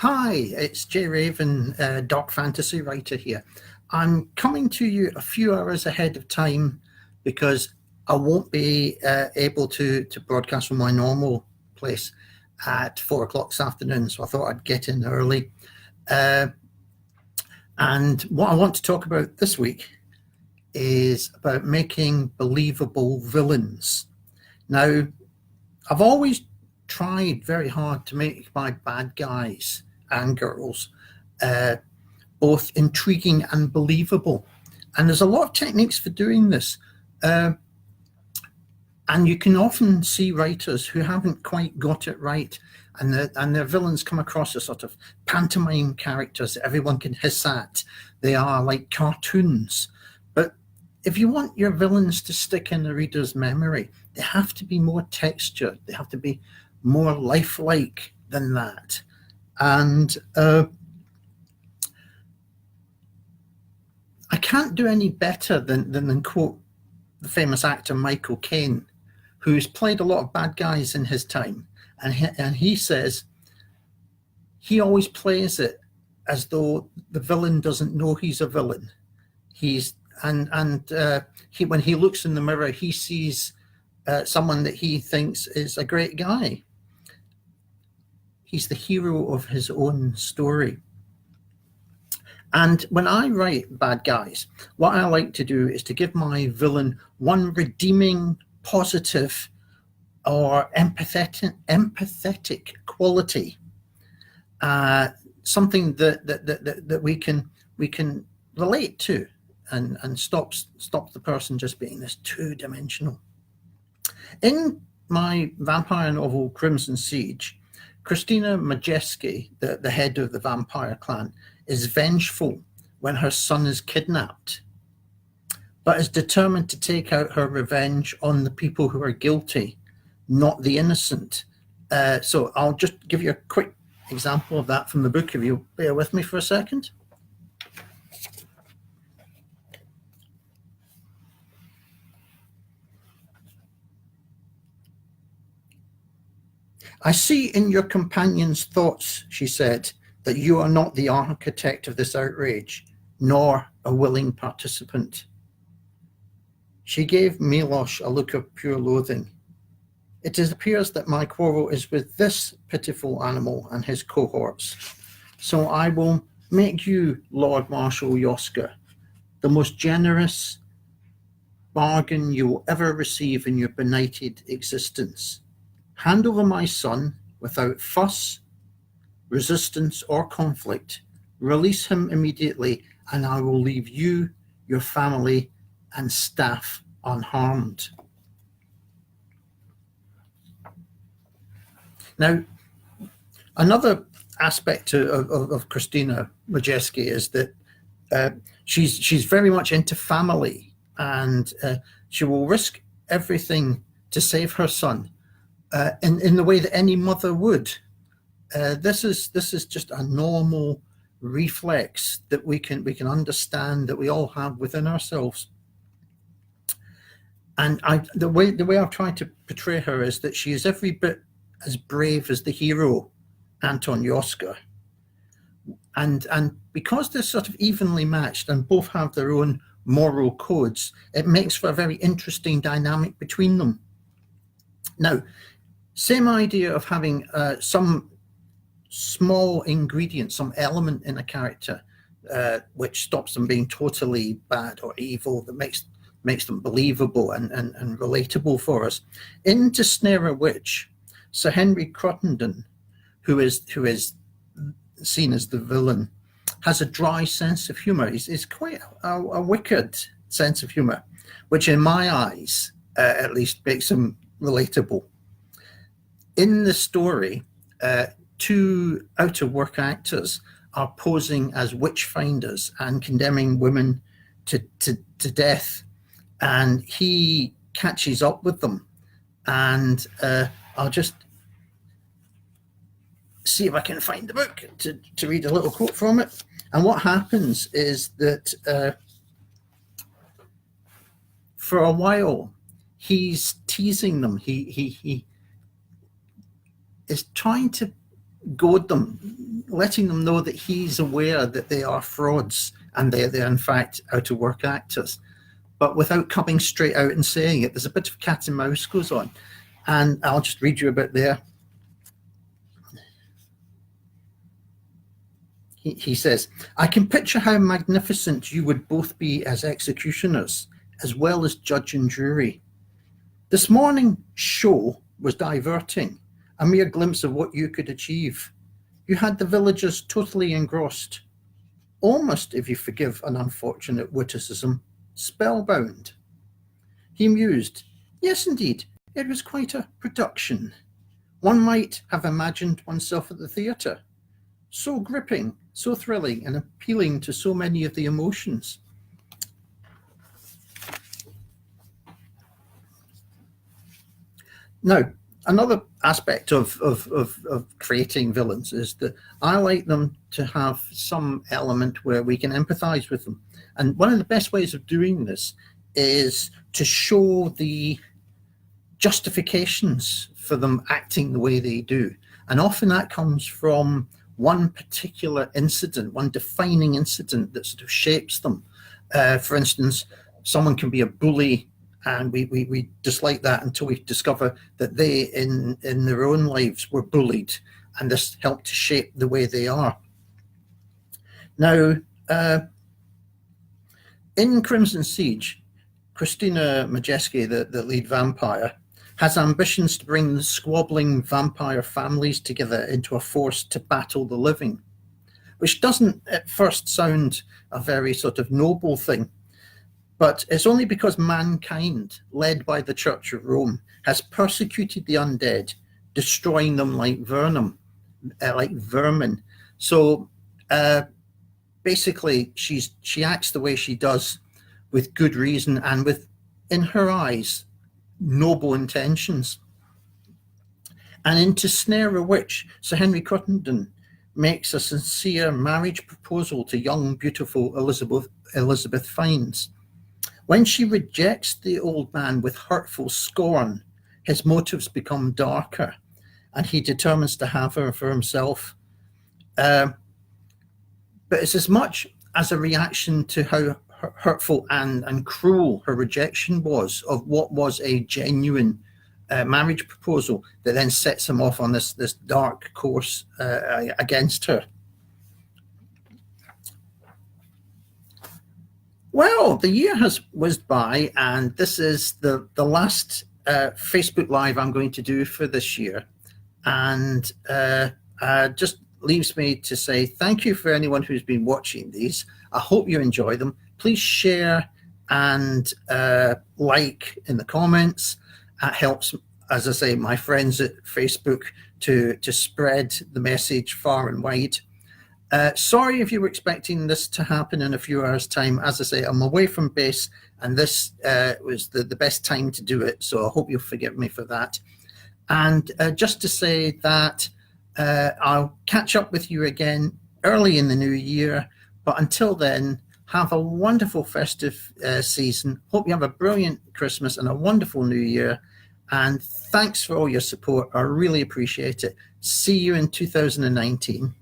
Hi, it's Jay Raven, Dark Fantasy writer here. I'm coming to you a few hours ahead of time because I won't be able to broadcast from my normal place at 4 o'clock this afternoon, so I thought I'd get in early. Uh, and what I want to talk about this week is about making believable villains. Now, I've always tried very hard to make my bad guys and girls uh, both intriguing and believable. And there's a lot of techniques for doing this. Uh, and you can often see writers who haven't quite got it right, and their villains come across as sort of pantomime characters that everyone can hiss at. They are like cartoons. But if you want your villains to stick in the reader's memory, they have to be more textured. They have to be more lifelike than that. And I can't do any better than quote the famous actor Michael Caine, who's played a lot of bad guys in his time. And he says he always plays it as though the villain doesn't know he's a villain. He when he looks in the mirror, he sees someone that he thinks is a great guy. He's the hero of his own story. And when I write bad guys, what I like to do is to give my villain one redeeming, positive, or empathetic quality, something that we can relate to, and stops the person just being this two-dimensional. In my vampire novel Crimson Siege, Christina Majeski, the head of the vampire clan, is vengeful when her son is kidnapped, but is determined to take out her revenge on the people who are guilty, not the innocent. So I'll just give you a quick example of that from the book, if you bear with me for a second. I see in your companion's thoughts, she said, that you are not the architect of this outrage, nor a willing participant. She gave Milosh a look of pure loathing. It appears that my quarrel is with this pitiful animal and his cohorts. So I will make you, Lord Marshal Yoska, the most generous bargain you will ever receive in your benighted existence. Hand over my son without fuss, resistance, or conflict. Release him immediately, and I will leave you, your family, and staff unharmed. Now, another aspect of Christina Majeski is that she's very much into family, and she will risk everything to save her son in the way that any mother would. This is just a normal reflex that we can understand, that we all have within ourselves. And the way I've tried to portray her is that she is every bit as brave as the hero, Anton Yoska. And because they're sort of evenly matched and both have their own moral codes, it makes for a very interesting dynamic between them. Now, same idea of having some small ingredient, some element in a character which stops them being totally bad or evil, that makes them believable and relatable for us. In To Snare a Witch, Sir Henry Crottenden, who is seen as the villain, has a dry sense of humor. He's quite a wicked sense of humor, which in my eyes at least makes him relatable. In the story, two out-of-work actors are posing as witch finders and condemning women to death, and he catches up with them. And I'll just see if I can find the book to read a little quote from it. And what happens is that for a while he's teasing them. He is trying to goad them, letting them know that he's aware that they are frauds and they're in fact out of work actors, but without coming straight out and saying it. There's a bit of cat and mouse goes on, and I'll just read you a bit there. He says, I can picture how magnificent you would both be as executioners, as well as judge and jury. This morning show was diverting, a mere glimpse of what you could achieve. You had the villagers totally engrossed, almost, if you forgive an unfortunate witticism, spellbound. He mused, yes, indeed, it was quite a production. One might have imagined oneself at the theatre. So gripping, so thrilling, and appealing to so many of the emotions. Now, another aspect of creating villains is that I like them to have some element where we can empathize with them. And one of the best ways of doing this is to show the justifications for them acting the way they do. And often that comes from one particular incident, one defining incident that sort of shapes them. For instance, someone can be a bully, and we dislike that until we discover that they, in their own lives, were bullied, and this helped to shape the way they are. Now, in Crimson Siege, Christina Majeski, the lead vampire, has ambitions to bring the squabbling vampire families together into a force to battle the living, which doesn't at first sound a very sort of noble thing. But it's only because mankind, led by the Church of Rome, has persecuted the undead, destroying them like vermin. So basically, she acts the way she does with good reason and with, in her eyes, noble intentions. And in To Snare a Witch, Sir Henry Crittenden makes a sincere marriage proposal to young, beautiful Elizabeth Fiennes. When she rejects the old man with hurtful scorn, his motives become darker, and he determines to have her for himself. But it's as much as a reaction to how hurtful and cruel her rejection was of what was a genuine marriage proposal that then sets him off on this dark course against her. Well, the year has whizzed by, and this is the last Facebook Live I'm going to do for this year. And just leaves me to say thank you for anyone who's been watching these. I hope you enjoy them. Please share and like in the comments. That helps, as I say, my friends at Facebook to spread the message far and wide. Sorry if you were expecting this to happen in a few hours' time. As I say, I'm away from base, and this was the best time to do it, so I hope you'll forgive me for that. And just to say that I'll catch up with you again early in the new year, but until then, have a wonderful festive season. Hope you have a brilliant Christmas and a wonderful New Year. And thanks for all your support. I really appreciate it. See you in 2019.